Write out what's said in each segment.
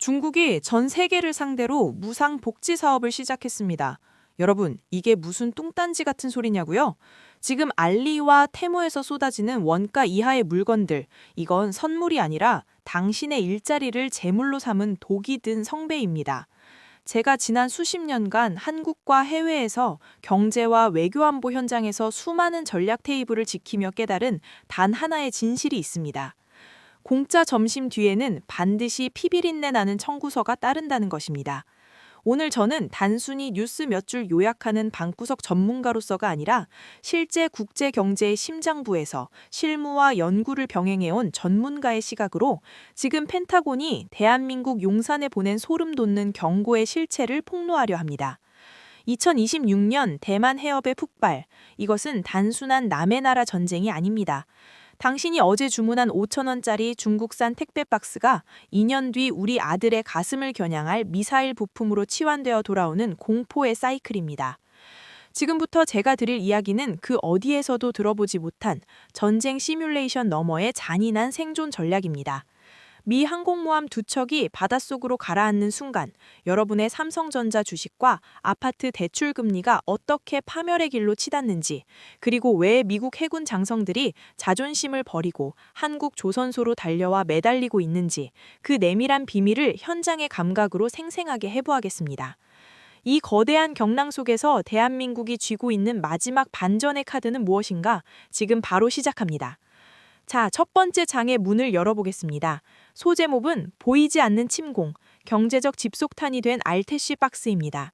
중국이 전 세계를 상대로 무상 복지 사업을 시작했습니다. 여러분, 이게 무슨 뚱딴지 같은 소리냐고요? 지금 알리와 테무에서 쏟아지는 원가 이하의 물건들, 이건 선물이 아니라 당신의 일자리를 제물로 삼은 독이 든 성배입니다. 제가 지난 수십 년간 한국과 해외에서 경제와 외교안보 현장에서 수많은 전략 테이블을 지키며 깨달은 단 하나의 진실이 있습니다. 공짜 점심 뒤에는 반드시 피비린내 나는 청구서가 따른다는 것입니다. 오늘 저는 단순히 뉴스 몇 줄 요약하는 방구석 전문가로서가 아니라 실제 국제 경제의 심장부에서 실무와 연구를 병행해온 전문가의 시각으로 지금 펜타곤이 대한민국 용산에 보낸 소름 돋는 경고의 실체를 폭로하려 합니다. 2026년 대만 해협의 폭발, 이것은 단순한 남의 나라 전쟁이 아닙니다. 당신이 어제 주문한 5,000원짜리 중국산 택배 박스가 2년 뒤 우리 아들의 가슴을 겨냥할 미사일 부품으로 치환되어 돌아오는 공포의 사이클입니다. 지금부터 제가 드릴 이야기는 그 어디에서도 들어보지 못한 전쟁 시뮬레이션 너머의 잔인한 생존 전략입니다. 미 항공모함 두 척이 바닷속으로 가라앉는 순간 여러분의 삼성전자 주식과 아파트 대출 금리가 어떻게 파멸의 길로 치닫는지, 그리고 왜 미국 해군 장성들이 자존심을 버리고 한국 조선소로 달려와 매달리고 있는지, 그 내밀한 비밀을 현장의 감각으로 생생하게 해부하겠습니다. 이 거대한 경랑 속에서 대한민국이 쥐고 있는 마지막 반전의 카드는 무엇인가? 지금 바로 시작합니다. 자, 첫 번째 장의 문을 열어보겠습니다. 소제목은 보이지 않는 침공, 경제적 집속탄이 된 알테시 박스입니다.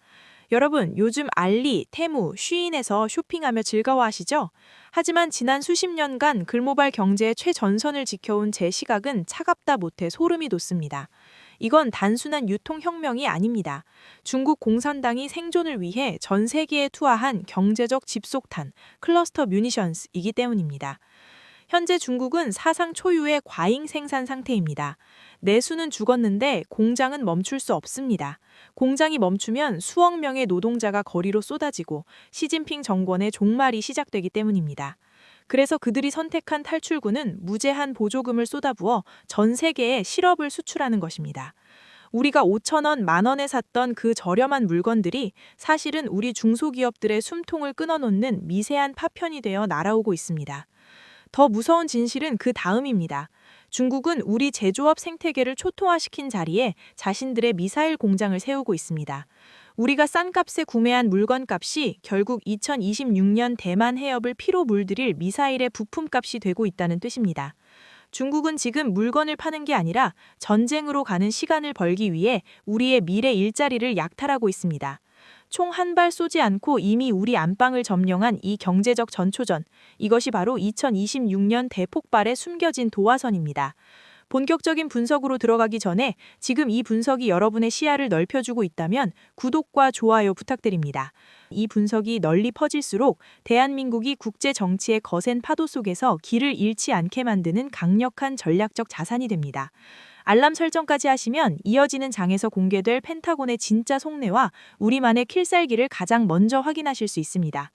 여러분, 요즘 알리, 테무, 쉬인에서 쇼핑하며 즐거워하시죠? 하지만 지난 수십 년간 글로벌 경제의 최전선을 지켜온 제 시각은 차갑다 못해 소름이 돋습니다. 이건 단순한 유통혁명이 아닙니다. 중국 공산당이 생존을 위해 전 세계에 투하한 경제적 집속탄, 클러스터 뮤니션스이기 때문입니다. 현재 중국은 사상 초유의 과잉 생산 상태입니다. 내수는 죽었는데 공장은 멈출 수 없습니다. 공장이 멈추면 수억 명의 노동자가 거리로 쏟아지고 시진핑 정권의 종말이 시작되기 때문입니다. 그래서 그들이 선택한 탈출구는 무제한 보조금을 쏟아부어 전 세계에 실업을 수출하는 것입니다. 우리가 5,000원, 만원에 샀던 그 저렴한 물건들이 사실은 우리 중소기업들의 숨통을 끊어놓는 미세한 파편이 되어 날아오고 있습니다. 더 무서운 진실은 그 다음입니다. 중국은 우리 제조업 생태계를 초토화시킨 자리에 자신들의 미사일 공장을 세우고 있습니다. 우리가 싼 값에 구매한 물건 값이 결국 2026년 대만 해협을 피로 물들일 미사일의 부품값이 되고 있다는 뜻입니다. 중국은 지금 물건을 파는 게 아니라 전쟁으로 가는 시간을 벌기 위해 우리의 미래 일자리를 약탈하고 있습니다. 총 한 발 쏘지 않고 이미 우리 안방을 점령한 이 경제적 전초전, 이것이 바로 2026년 대폭발의 숨겨진 도화선입니다. 본격적인 분석으로 들어가기 전에 지금 이 분석이 여러분의 시야를 넓혀주고 있다면 구독과 좋아요 부탁드립니다. 이 분석이 널리 퍼질수록 대한민국이 국제 정치의 거센 파도 속에서 길을 잃지 않게 만드는 강력한 전략적 자산이 됩니다. 알람 설정까지 하시면 이어지는 장에서 공개될 펜타곤의 진짜 속내와 우리만의 필살기를 가장 먼저 확인하실 수 있습니다.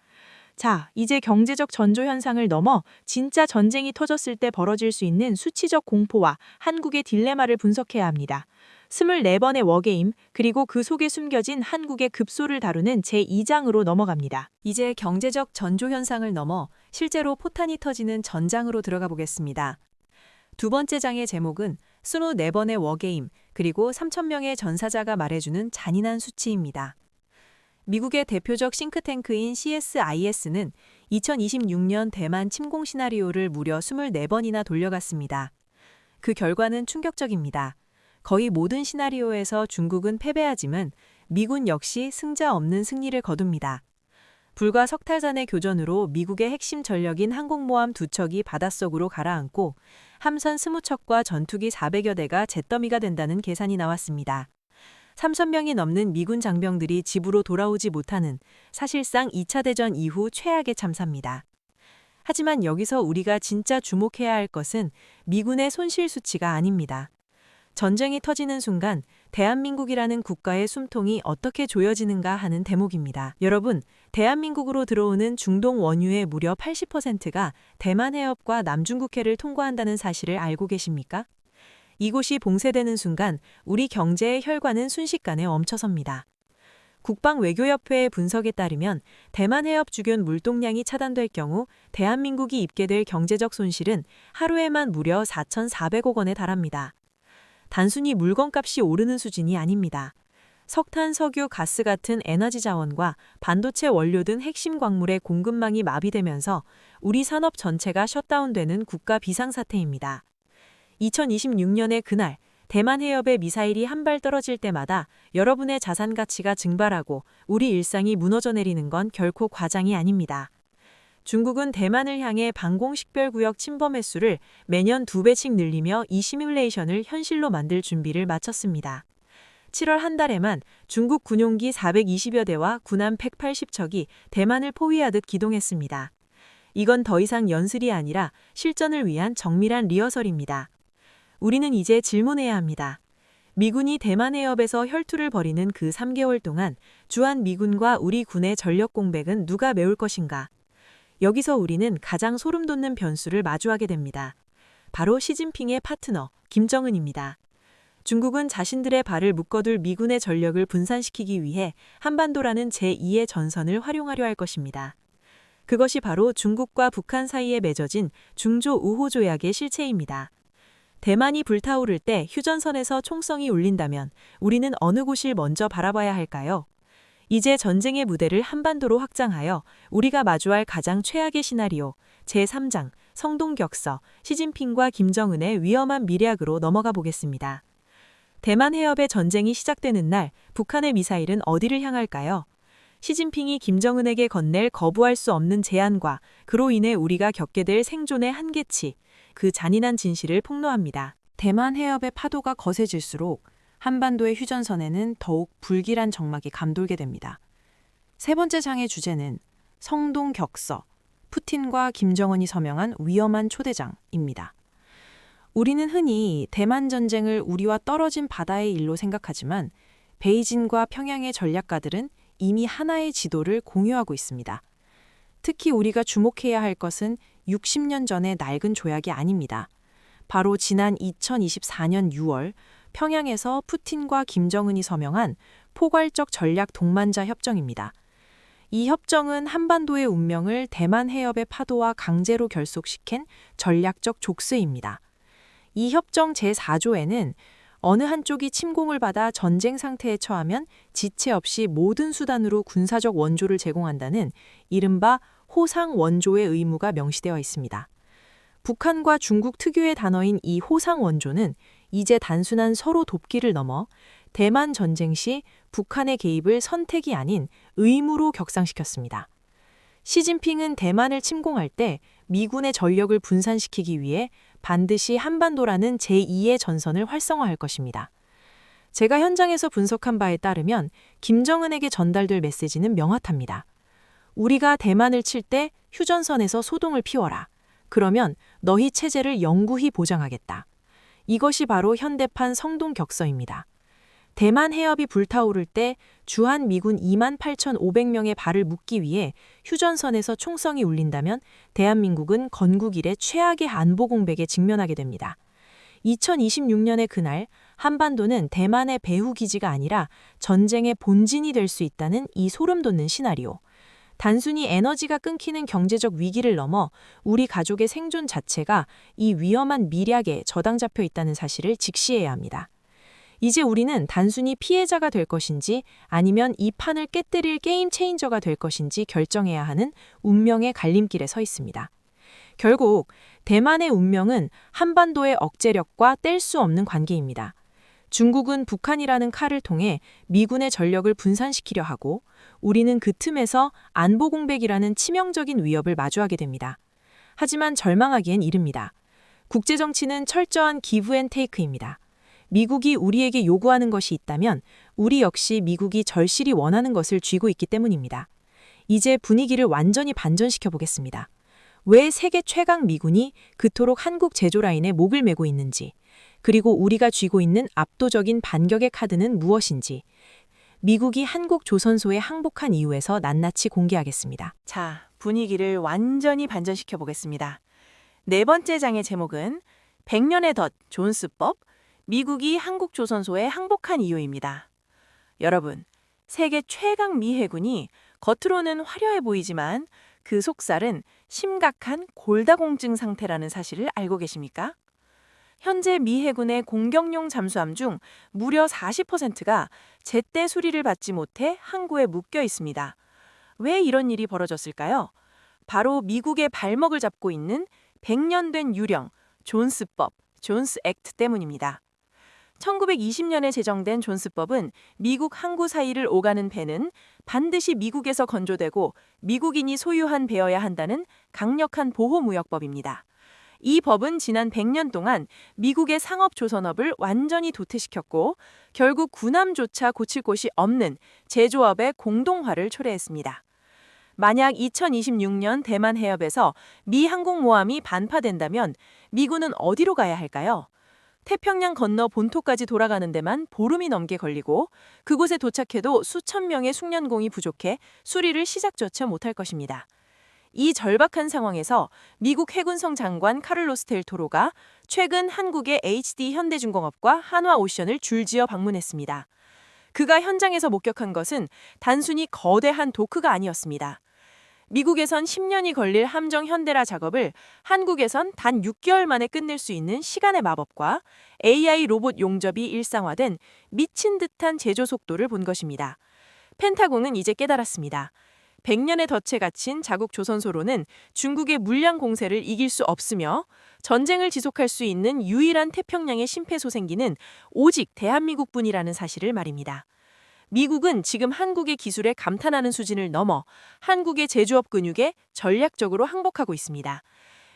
자, 이제 경제적 전조 현상을 넘어 진짜 전쟁이 터졌을 때 벌어질 수 있는 수치적 공포와 한국의 딜레마를 분석해야 합니다. 24번의 워게임, 그리고 그 속에 숨겨진 한국의 급소를 다루는 제2장으로 넘어갑니다. 이제 경제적 전조 현상을 넘어 실제로 포탄이 터지는 전장으로 들어가 보겠습니다. 두 번째 장의 제목은 24번의 워게임, 그리고 3,000명의 전사자가 말해주는 잔인한 수치입니다. 미국의 대표적 싱크탱크인 CSIS는 2026년 대만 침공 시나리오를 무려 24번이나 돌려갔습니다. 그 결과는 충격적입니다. 거의 모든 시나리오에서 중국은 패배하지만 미군 역시 승자 없는 승리를 거둡니다. 불과 석 달 전의 교전으로 미국의 핵심 전력인 항공모함 두 척이 바닷속으로 가라앉고 함선 20척과 전투기 400여 대가 잿더미가 된다는 계산이 나왔습니다. 3,000명이 넘는 미군 장병들이 집으로 돌아오지 못하는 사실상 2차 대전 이후 최악의 참사입니다. 하지만 여기서 우리가 진짜 주목해야 할 것은 미군의 손실 수치가 아닙니다. 전쟁이 터지는 순간 대한민국이라는 국가의 숨통이 어떻게 조여지는가 하는 대목입니다. 여러분, 대한민국으로 들어오는 중동 원유의 무려 80%가 대만 해협과 남중국해를 통과한다는 사실을 알고 계십니까? 이곳이 봉쇄되는 순간 우리 경제의 혈관은 순식간에 멈춰섭니다. 국방외교협회의 분석에 따르면 대만 해협 주변 물동량이 차단될 경우 대한민국이 입게 될 경제적 손실은 하루에만 무려 4,400억 원에 달합니다. 단순히 물건값이 오르는 수준이 아닙니다. 석탄, 석유, 가스 같은 에너지 자원과 반도체 원료 등 핵심 광물의 공급망이 마비되면서 우리 산업 전체가 셧다운되는 국가 비상사태입니다. 2026년의 그날, 대만 해협에 미사일이 한 발 떨어질 때마다 여러분의 자산 가치가 증발하고 우리 일상이 무너져 내리는 건 결코 과장이 아닙니다. 중국은 대만을 향해 방공식별구역 침범 횟수를 매년 2배씩 늘리며 이 시뮬레이션을 현실로 만들 준비를 마쳤습니다. 7월 한 달에만 중국 군용기 420여 대와 군함 180척이 대만을 포위하듯 기동했습니다. 이건 더 이상 연습이 아니라 실전을 위한 정밀한 리허설입니다. 우리는 이제 질문해야 합니다. 미군이 대만 해협에서 혈투를 벌이는 그 3개월 동안 주한 미군과 우리 군의 전력 공백은 누가 메울 것인가? 여기서 우리는 가장 소름 돋는 변수를 마주하게 됩니다. 바로 시진핑의 파트너, 김정은입니다. 중국은 자신들의 발을 묶어둘 미군의 전력을 분산시키기 위해 한반도라는 제2의 전선을 활용하려 할 것입니다. 그것이 바로 중국과 북한 사이에 맺어진 중조 우호 조약의 실체입니다. 대만이 불타오를 때 휴전선에서 총성이 울린다면 우리는 어느 곳을 먼저 바라봐야 할까요? 이제 전쟁의 무대를 한반도로 확장하여 우리가 마주할 가장 최악의 시나리오, 제3장, 성동격서, 시진핑과 김정은의 위험한 미략으로 넘어가 보겠습니다. 대만 해협의 전쟁이 시작되는 날, 북한의 미사일은 어디를 향할까요? 시진핑이 김정은에게 건넬 거부할 수 없는 제안과 그로 인해 우리가 겪게 될 생존의 한계치, 그 잔인한 진실을 폭로합니다. 대만 해협의 파도가 거세질수록 한반도의 휴전선에는 더욱 불길한 정막이 감돌게 됩니다. 세 번째 장의 주제는 성동격서, 푸틴과 김정은이 서명한 위험한 초대장입니다. 우리는 흔히 대만 전쟁을 우리와 떨어진 바다의 일로 생각하지만 베이징과 평양의 전략가들은 이미 하나의 지도를 공유하고 있습니다. 특히 우리가 주목해야 할 것은 60년 전의 낡은 조약이 아닙니다. 바로 지난 2024년 6월 평양에서 푸틴과 김정은이 서명한 포괄적 전략 동반자 협정입니다. 이 협정은 한반도의 운명을 대만 해협의 파도와 강제로 결속시킨 전략적 족쇄입니다. 이 협정 제4조에는 어느 한쪽이 침공을 받아 전쟁 상태에 처하면 지체 없이 모든 수단으로 군사적 원조를 제공한다는 이른바 호상 원조의 의무가 명시되어 있습니다. 북한과 중국 특유의 단어인 이 호상 원조는 이제 단순한 서로 돕기를 넘어 대만 전쟁 시 북한의 개입을 선택이 아닌 의무로 격상시켰습니다. 시진핑은 대만을 침공할 때 미군의 전력을 분산시키기 위해 반드시 한반도라는 제2의 전선을 활성화할 것입니다. 제가 현장에서 분석한 바에 따르면 김정은에게 전달될 메시지는 명확합니다. 우리가 대만을 칠 때 휴전선에서 소동을 피워라. 그러면 너희 체제를 영구히 보장하겠다. 이것이 바로 현대판 성동격서입니다. 대만 해협이 불타오를 때 주한 미군 28,500명의 발을 묶기 위해 휴전선에서 총성이 울린다면 대한민국은 건국 이래 최악의 안보 공백에 직면하게 됩니다. 2026년의 그날 한반도는 대만의 배후 기지가 아니라 전쟁의 본진이 될 수 있다는 이 소름 돋는 시나리오. 단순히 에너지가 끊기는 경제적 위기를 넘어 우리 가족의 생존 자체가 이 위험한 미략에 저당 잡혀 있다는 사실을 직시해야 합니다. 이제 우리는 단순히 피해자가 될 것인지 아니면 이 판을 깨뜨릴 게임 체인저가 될 것인지 결정해야 하는 운명의 갈림길에 서 있습니다. 결국 대만의 운명은 한반도의 억제력과 뗄 수 없는 관계입니다. 중국은 북한이라는 칼을 통해 미군의 전력을 분산시키려 하고 우리는 그 틈에서 안보 공백이라는 치명적인 위협을 마주하게 됩니다. 하지만 절망하기엔 이릅니다. 국제정치는 철저한 기브 앤 테이크입니다. 미국이 우리에게 요구하는 것이 있다면 우리 역시 미국이 절실히 원하는 것을 쥐고 있기 때문입니다. 이제 분위기를 완전히 반전시켜 보겠습니다. 왜 세계 최강 미군이 그토록 한국 제조 라인에 목을 메고 있는지, 그리고 우리가 쥐고 있는 압도적인 반격의 카드는 무엇인지, 미국이 한국 조선소에 항복한 이유에서 낱낱이 공개하겠습니다. 자, 분위기를 완전히 반전시켜 보겠습니다. 네 번째 장의 제목은 100년의 덫 존스법, 미국이 한국조선소에 항복한 이유입니다. 여러분, 세계 최강 미 해군이 겉으로는 화려해 보이지만 그 속살은 심각한 골다공증 상태라는 사실을 알고 계십니까? 현재 미 해군의 공격용 잠수함 중 무려 40%가 제때 수리를 받지 못해 항구에 묶여 있습니다. 왜 이런 일이 벌어졌을까요? 바로 미국의 발목을 잡고 있는 100년 된 유령, 존스법, 존스 액트 때문입니다. 1920년에 제정된 존스법은 미국 항구 사이를 오가는 배는 반드시 미국에서 건조되고 미국인이 소유한 배여야 한다는 강력한 보호무역법입니다. 이 법은 지난 100년 동안 미국의 상업 조선업을 완전히 도태시켰고 결국 군함조차 고칠 곳이 없는 제조업의 공동화를 초래했습니다. 만약 2026년 대만 해협에서 미 항공모함이 반파된다면 미군은 어디로 가야 할까요? 태평양 건너 본토까지 돌아가는 데만 보름이 넘게 걸리고 그곳에 도착해도 수천 명의 숙련공이 부족해 수리를 시작조차 못할 것입니다. 이 절박한 상황에서 미국 해군성 장관 카를로스 델 토로가 최근 한국의 HD 현대중공업과 한화오션을 줄지어 방문했습니다. 그가 현장에서 목격한 것은 단순히 거대한 도크가 아니었습니다. 미국에선 10년이 걸릴 함정 현대라 작업을 한국에선 단 6개월 만에 끝낼 수 있는 시간의 마법과 AI 로봇 용접이 일상화된 미친 듯한 제조 속도를 본 것입니다. 펜타곤은 이제 깨달았습니다. 100년의 덫에 갇힌 자국 조선소로는 중국의 물량 공세를 이길 수 없으며 전쟁을 지속할 수 있는 유일한 태평양의 심폐소생기는 오직 대한민국뿐이라는 사실을 말입니다. 미국은 지금 한국의 기술에 감탄하는 수준을 넘어 한국의 제조업 근육에 전략적으로 항복하고 있습니다.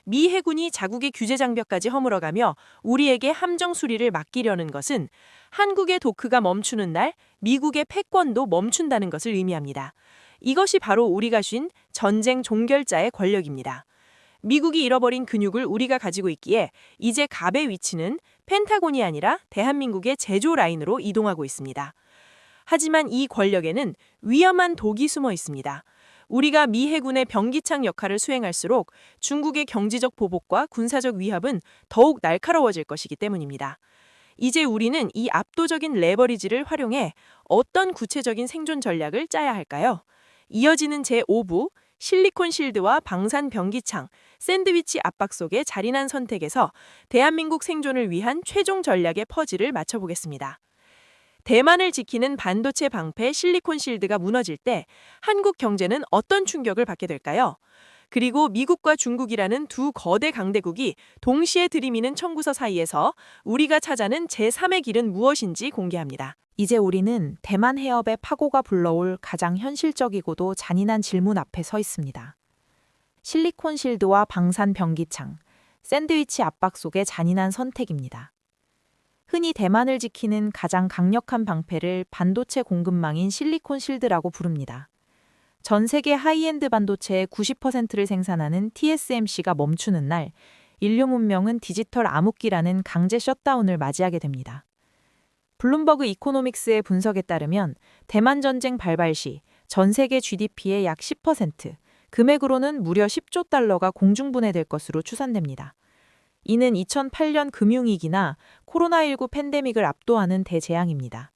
미 해군이 자국의 규제 장벽까지 허물어가며 우리에게 함정 수리를 맡기려는 것은 한국의 도크가 멈추는 날 미국의 패권도 멈춘다는 것을 의미합니다. 이것이 바로 우리가 쥔 전쟁 종결자의 권력입니다. 미국이 잃어버린 근육을 우리가 가지고 있기에 이제 갑의 위치는 펜타곤이 아니라 대한민국의 제조 라인으로 이동하고 있습니다. 하지만 이 권력에는 위험한 독이 숨어 있습니다. 우리가 미 해군의 병기창 역할을 수행할수록 중국의 경제적 보복과 군사적 위협은 더욱 날카로워질 것이기 때문입니다. 이제 우리는 이 압도적인 레버리지를 활용해 어떤 구체적인 생존 전략을 짜야 할까요? 이어지는 제5부 실리콘 실드와 방산 병기창, 샌드위치 압박 속의 잔인한 선택에서 대한민국 생존을 위한 최종 전략의 퍼즐을 맞춰보겠습니다. 대만을 지키는 반도체 방패 실리콘 실드가 무너질 때 한국 경제는 어떤 충격을 받게 될까요? 그리고 미국과 중국이라는 두 거대 강대국이 동시에 들이미는 청구서 사이에서 우리가 찾아낸 제3의 길은 무엇인지 공개합니다. 이제 우리는 대만 해협의 파고가 불러올 가장 현실적이고도 잔인한 질문 앞에 서 있습니다. 실리콘 실드와 방산 병기창, 샌드위치 압박 속의 잔인한 선택입니다. 흔히 대만을 지키는 가장 강력한 방패를 반도체 공급망인 실리콘 실드라고 부릅니다. 전 세계 하이엔드 반도체의 90%를 생산하는 TSMC가 멈추는 날, 인류 문명은 디지털 암흑기라는 강제 셧다운을 맞이하게 됩니다. 블룸버그 이코노믹스의 분석에 따르면 대만 전쟁 발발 시 전 세계 GDP의 약 10%, 금액으로는 무려 10조 달러가 공중분해될 것으로 추산됩니다. 이는 2008년 금융위기나 코로나19 팬데믹을 압도하는 대재앙입니다.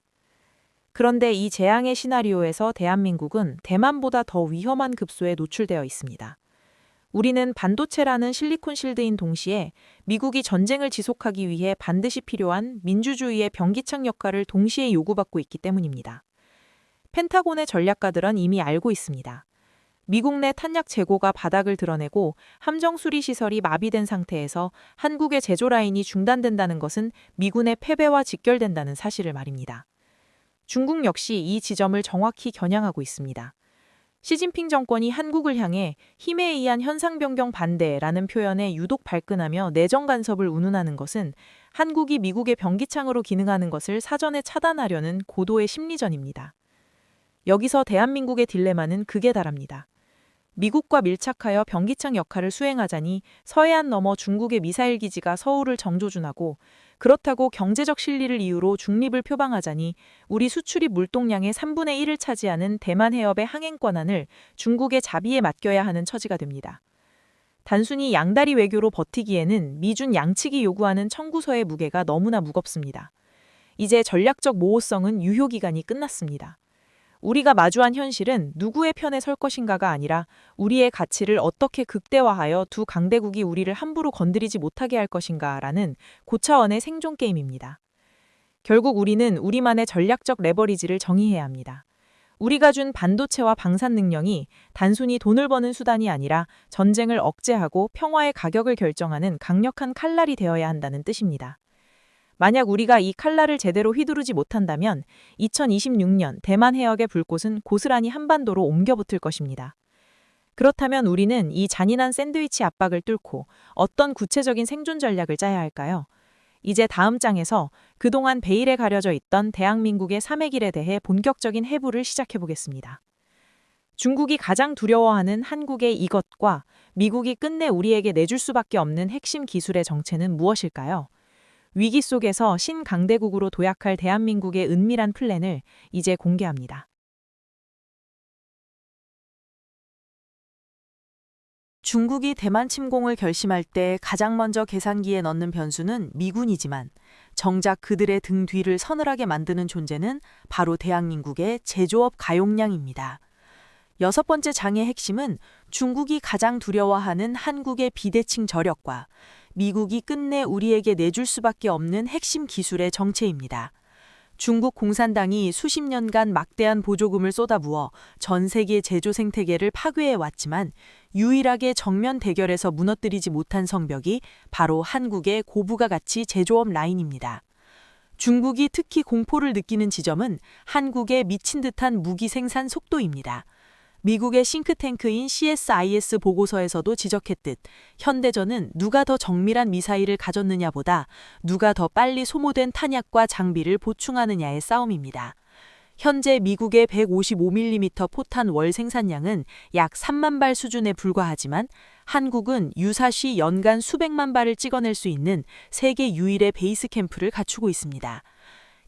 그런데 이 재앙의 시나리오에서 대한민국은 대만보다 더 위험한 급소에 노출되어 있습니다. 우리는 반도체라는 실리콘 실드인 동시에 미국이 전쟁을 지속하기 위해 반드시 필요한 민주주의의 병기창 역할을 동시에 요구받고 있기 때문입니다. 펜타곤의 전략가들은 이미 알고 있습니다. 미국 내 탄약 재고가 바닥을 드러내고 함정 수리 시설이 마비된 상태에서 한국의 제조 라인이 중단된다는 것은 미군의 패배와 직결된다는 사실을 말입니다. 중국 역시 이 지점을 정확히 겨냥하고 있습니다. 시진핑 정권이 한국을 향해 힘에 의한 현상 변경 반대라는 표현에 유독 발끈하며 내정 간섭을 운운하는 것은 한국이 미국의 병기창으로 기능하는 것을 사전에 차단하려는 고도의 심리전입니다. 여기서 대한민국의 딜레마는 극에 달합니다. 미국과 밀착하여 병기창 역할을 수행하자니 서해안 너머 중국의 미사일 기지가 서울을 정조준하고 그렇다고 경제적 실리를 이유로 중립을 표방하자니 우리 수출이 물동량의 3분의 1을 차지하는 대만 해협의 항행 권한을 중국의 자비에 맡겨야 하는 처지가 됩니다. 단순히 양다리 외교로 버티기에는 미준 양측이 요구하는 청구서의 무게가 너무나 무겁습니다. 이제 전략적 모호성은 유효기간이 끝났습니다. 우리가 마주한 현실은 누구의 편에 설 것인가가 아니라 우리의 가치를 어떻게 극대화하여 두 강대국이 우리를 함부로 건드리지 못하게 할 것인가라는 고차원의 생존 게임입니다. 결국 우리는 우리만의 전략적 레버리지를 정의해야 합니다. 우리가 준 반도체와 방산 능력이 단순히 돈을 버는 수단이 아니라 전쟁을 억제하고 평화의 가격을 결정하는 강력한 칼날이 되어야 한다는 뜻입니다. 만약 우리가 이 칼날을 제대로 휘두르지 못한다면 2026년 대만 해역의 불꽃은 고스란히 한반도로 옮겨붙을 것입니다. 그렇다면 우리는 이 잔인한 샌드위치 압박을 뚫고 어떤 구체적인 생존 전략을 짜야 할까요? 이제 다음 장에서 그동안 베일에 가려져 있던 대한민국의 삼해길에 대해 본격적인 해부를 시작해보겠습니다. 중국이 가장 두려워하는 한국의 이것과 미국이 끝내 우리에게 내줄 수밖에 없는 핵심 기술의 정체는 무엇일까요? 위기 속에서 신강대국으로 도약할 대한민국의 은밀한 플랜을 이제 공개합니다. 중국이 대만 침공을 결심할 때 가장 먼저 계산기에 넣는 변수는 미군이지만 정작 그들의 등 뒤를 서늘하게 만드는 존재는 바로 대한민국의 제조업 가용량입니다. 여섯 번째 장의 핵심은 중국이 가장 두려워하는 한국의 비대칭 저력과 미국이 끝내 우리에게 내줄 수밖에 없는 핵심 기술의 정체입니다. 중국 공산당이 수십 년간 막대한 보조금을 쏟아부어 전 세계 제조 생태계를 파괴해 왔지만 유일하게 정면 대결에서 무너뜨리지 못한 성벽이 바로 한국의 고부가 가치 제조업 라인입니다. 중국이 특히 공포를 느끼는 지점은 한국의 미친 듯한 무기 생산 속도입니다. 미국의 싱크탱크인 CSIS 보고서에서도 지적했듯 현대전은 누가 더 정밀한 미사일을 가졌느냐보다 누가 더 빨리 소모된 탄약과 장비를 보충하느냐의 싸움입니다. 현재 미국의 155mm 포탄 월 생산량은 약 3만 발 수준에 불과하지만 한국은 유사시 연간 수백만 발을 찍어낼 수 있는 세계 유일의 베이스 캠프를 갖추고 있습니다.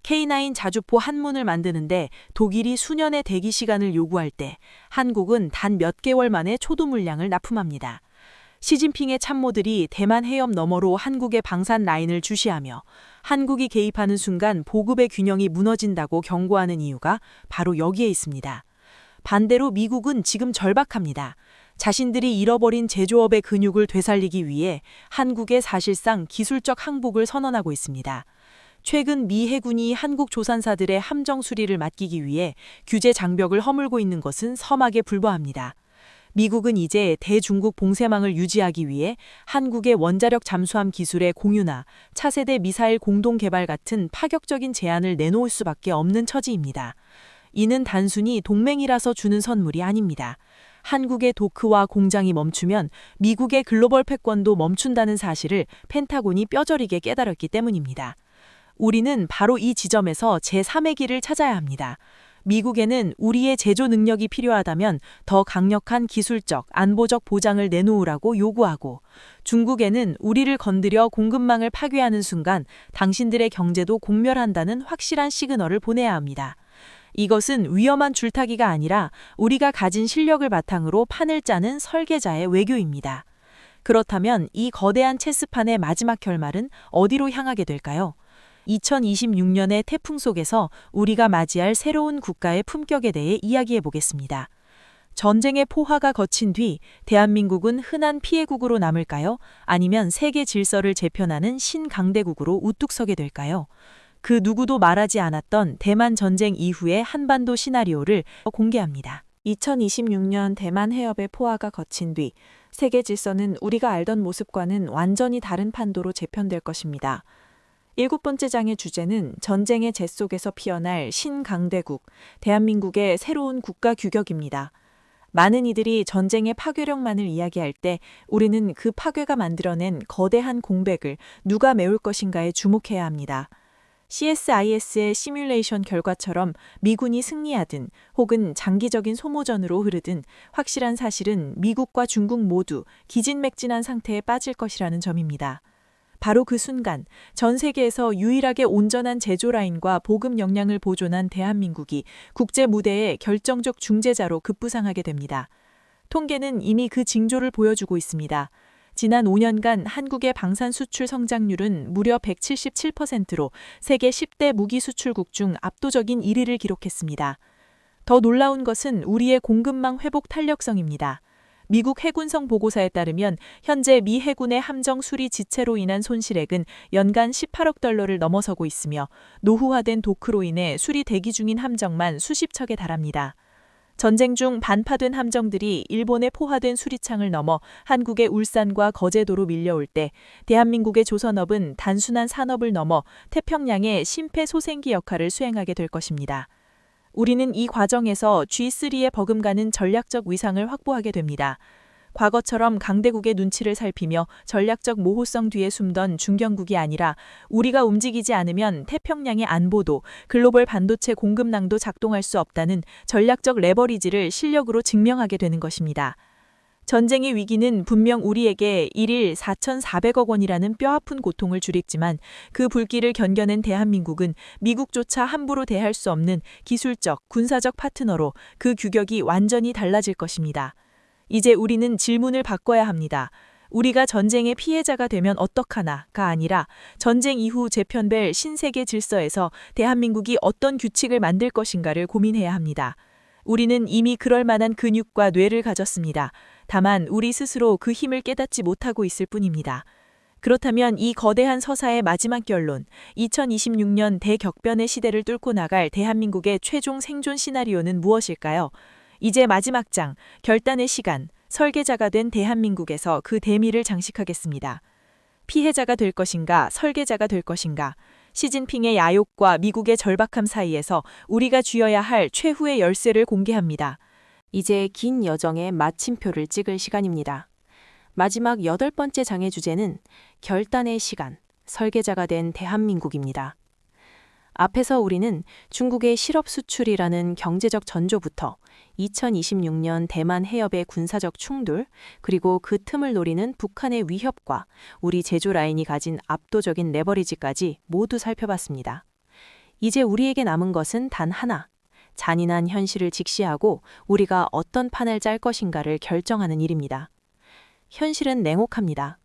K9 자주포 한문을 만드는데 독일이 수년의 대기 시간을 요구할 때 한국은 단 몇 개월 만에 초도 물량을 납품합니다. 시진핑의 참모들이 대만 해협 너머로 한국의 방산 라인을 주시하며 한국이 개입하는 순간 보급의 균형이 무너진다고 경고하는 이유가 바로 여기에 있습니다. 반대로 미국은 지금 절박합니다. 자신들이 잃어버린 제조업의 근육을 되살리기 위해 한국에 사실상 기술적 항복을 선언하고 있습니다. 최근 미 해군이 한국 조산사들의 함정 수리를 맡기기 위해 규제 장벽을 허물고 있는 것은 서막에 불과합니다. 미국은 이제 대중국 봉쇄망을 유지하기 위해 한국의 원자력 잠수함 기술의 공유나 차세대 미사일 공동 개발 같은 파격적인 제안을 내놓을 수밖에 없는 처지입니다. 이는 단순히 동맹이라서 주는 선물이 아닙니다. 한국의 도크와 공장이 멈추면 미국의 글로벌 패권도 멈춘다는 사실을 펜타곤이 뼈저리게 깨달았기 때문입니다. 우리는 바로 이 지점에서 제3의 길을 찾아야 합니다. 미국에는 우리의 제조 능력이 필요하다면 더 강력한 기술적, 안보적 보장을 내놓으라고 요구하고 중국에는 우리를 건드려 공급망을 파괴하는 순간 당신들의 경제도 공멸한다는 확실한 시그널을 보내야 합니다. 이것은 위험한 줄타기가 아니라 우리가 가진 실력을 바탕으로 판을 짜는 설계자의 외교입니다. 그렇다면 이 거대한 체스판의 마지막 결말은 어디로 향하게 될까요? 2026년의 태풍 속에서 우리가 맞이할 새로운 국가의 품격에 대해 이야기해 보겠습니다. 전쟁의 포화가 거친 뒤 대한민국은 흔한 피해국으로 남을까요? 아니면 세계 질서를 재편하는 신강대국으로 우뚝 서게 될까요? 그 누구도 말하지 않았던 대만 전쟁 이후의 한반도 시나리오를 공개합니다. 2026년 대만 해협의 포화가 거친 뒤 세계 질서는 우리가 알던 모습과는 완전히 다른 판도로 재편될 것입니다. 7번째 장의 주제는 전쟁의 재 속에서 피어날 신강대국, 대한민국의 새로운 국가 규격입니다. 많은 이들이 전쟁의 파괴력만을 이야기할 때 우리는 그 파괴가 만들어낸 거대한 공백을 누가 메울 것인가에 주목해야 합니다. CSIS의 시뮬레이션 결과처럼 미군이 승리하든 혹은 장기적인 소모전으로 흐르든 확실한 사실은 미국과 중국 모두 기진맥진한 상태에 빠질 것이라는 점입니다. 바로 그 순간 전 세계에서 유일하게 온전한 제조 라인과 보급 역량을 보존한 대한민국이 국제 무대의 결정적 중재자로 급부상하게 됩니다. 통계는 이미 그 징조를 보여주고 있습니다. 지난 5년간 한국의 방산 수출 성장률은 무려 177%로 세계 10대 무기 수출국 중 압도적인 1위를 기록했습니다. 더 놀라운 것은 우리의 공급망 회복 탄력성입니다. 미국 해군성 보고서에 따르면 현재 미 해군의 함정 수리 지체로 인한 손실액은 연간 18억 달러를 넘어서고 있으며 노후화된 도크로 인해 수리 대기 중인 함정만 수십 척에 달합니다. 전쟁 중 반파된 함정들이 일본의 포화된 수리창을 넘어 한국의 울산과 거제도로 밀려올 때 대한민국의 조선업은 단순한 산업을 넘어 태평양의 심폐소생기 역할을 수행하게 될 것입니다. 우리는 이 과정에서 G3에 버금가는 전략적 위상을 확보하게 됩니다. 과거처럼 강대국의 눈치를 살피며 전략적 모호성 뒤에 숨던 중견국이 아니라 우리가 움직이지 않으면 태평양의 안보도 글로벌 반도체 공급망도 작동할 수 없다는 전략적 레버리지를 실력으로 증명하게 되는 것입니다. 전쟁의 위기는 분명 우리에게 일일 4,400억 원이라는 뼈아픈 고통을 주립지만 그 불길을 견뎌낸 대한민국은 미국조차 함부로 대할 수 없는 기술적, 군사적 파트너로 그 규격이 완전히 달라질 것입니다. 이제 우리는 질문을 바꿔야 합니다. 우리가 전쟁의 피해자가 되면 어떡하나가 아니라 전쟁 이후 재편될 신세계 질서에서 대한민국이 어떤 규칙을 만들 것인가를 고민해야 합니다. 우리는 이미 그럴 만한 근육과 뇌를 가졌습니다. 다만 우리 스스로 그 힘을 깨닫지 못하고 있을 뿐입니다. 그렇다면 이 거대한 서사의 마지막 결론, 2026년 대격변의 시대를 뚫고 나갈 대한민국의 최종 생존 시나리오는 무엇일까요? 이제 마지막 장, 결단의 시간, 설계자가 된 대한민국에서 그 대미를 장식하겠습니다. 피해자가 될 것인가, 설계자가 될 것인가, 시진핑의 야욕과 미국의 절박함 사이에서 우리가 쥐어야 할 최후의 열쇠를 공개합니다. 이제 긴 여정의 마침표를 찍을 시간입니다. 마지막 8번째 장의 주제는 결단의 시간, 설계자가 된 대한민국입니다. 앞에서 우리는 중국의 실업 수출이라는 경제적 전조부터 2026년 대만 해협의 군사적 충돌, 그리고 그 틈을 노리는 북한의 위협과 우리 제조 라인이 가진 압도적인 레버리지까지 모두 살펴봤습니다. 이제 우리에게 남은 것은 단 하나, 잔인한 현실을 직시하고 우리가 어떤 판을 짤 것인가를 결정하는 일입니다. 현실은 냉혹합니다.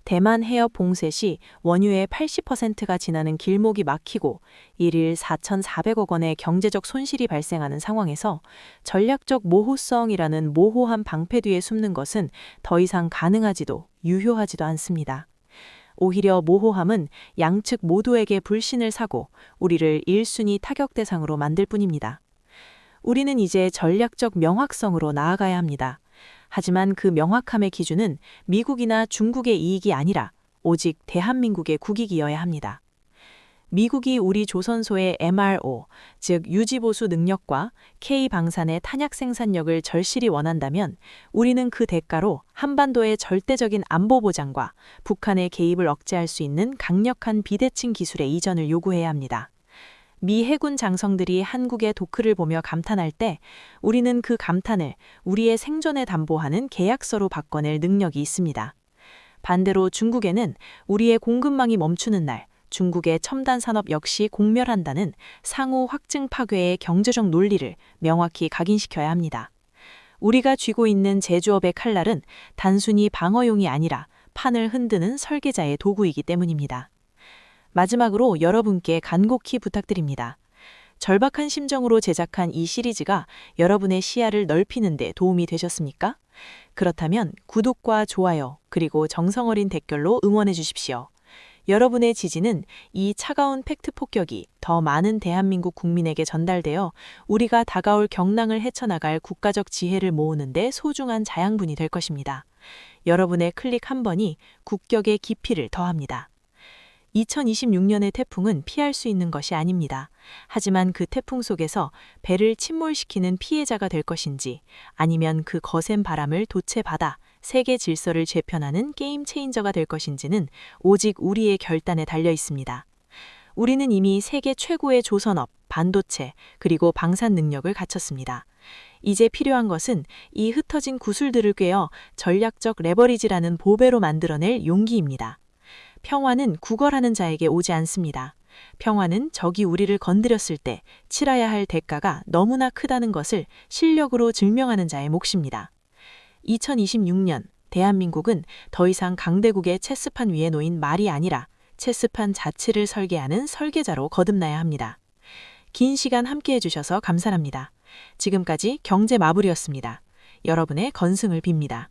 대만 해협 봉쇄 시 원유의 80%가 지나는 길목이 막히고 일일 4,400억 원의 경제적 손실이 발생하는 상황에서 전략적 모호성이라는 모호한 방패 뒤에 숨는 것은 더 이상 가능하지도 유효하지도 않습니다. 오히려 모호함은 양측 모두에게 불신을 사고 우리를 1순위 타격 대상으로 만들 뿐입니다. 우리는 이제 전략적 명확성으로 나아가야 합니다. 하지만 그 명확함의 기준은 미국이나 중국의 이익이 아니라 오직 대한민국의 국익이어야 합니다. 미국이 우리 조선소의 MRO, 즉 유지보수 능력과 K방산의 탄약 생산력을 절실히 원한다면 우리는 그 대가로 한반도의 절대적인 안보 보장과 북한의 개입을 억제할 수 있는 강력한 비대칭 기술의 이전을 요구해야 합니다. 미 해군 장성들이 한국의 도크를 보며 감탄할 때 우리는 그 감탄을 우리의 생존에 담보하는 계약서로 바꿔낼 능력이 있습니다. 반대로 중국에는 우리의 공급망이 멈추는 날 중국의 첨단 산업 역시 공멸한다는 상호 확증 파괴의 경제적 논리를 명확히 각인시켜야 합니다. 우리가 쥐고 있는 제조업의 칼날은 단순히 방어용이 아니라 판을 흔드는 설계자의 도구이기 때문입니다. 마지막으로 여러분께 간곡히 부탁드립니다. 절박한 심정으로 제작한 이 시리즈가 여러분의 시야를 넓히는 데 도움이 되셨습니까? 그렇다면 구독과 좋아요, 그리고 정성 어린 댓글로 응원해 주십시오. 여러분의 지지는 이 차가운 팩트 폭격이 더 많은 대한민국 국민에게 전달되어 우리가 다가올 경랑을 헤쳐나갈 국가적 지혜를 모으는 데 소중한 자양분이 될 것입니다. 여러분의 클릭 한 번이 국격의 깊이를 더합니다. 2026년의 태풍은 피할 수 있는 것이 아닙니다. 하지만 그 태풍 속에서 배를 침몰시키는 피해자가 될 것인지 아니면 그 거센 바람을 돛체받아 세계 질서를 재편하는 게임 체인저가 될 것인지는 오직 우리의 결단에 달려 있습니다. 우리는 이미 세계 최고의 조선업, 반도체, 그리고 방산 능력을 갖췄습니다. 이제 필요한 것은 이 흩어진 구슬들을 꿰어 전략적 레버리지라는 보배로 만들어낼 용기입니다. 평화는 구걸하는 자에게 오지 않습니다. 평화는 적이 우리를 건드렸을 때 치러야 할 대가가 너무나 크다는 것을 실력으로 증명하는 자의 몫입니다. 2026년 대한민국은 더 이상 강대국의 체스판 위에 놓인 말이 아니라 체스판 자체를 설계하는 설계자로 거듭나야 합니다. 긴 시간 함께해 주셔서 감사합니다. 지금까지 경제마블이었습니다. 여러분의 건승을 빕니다.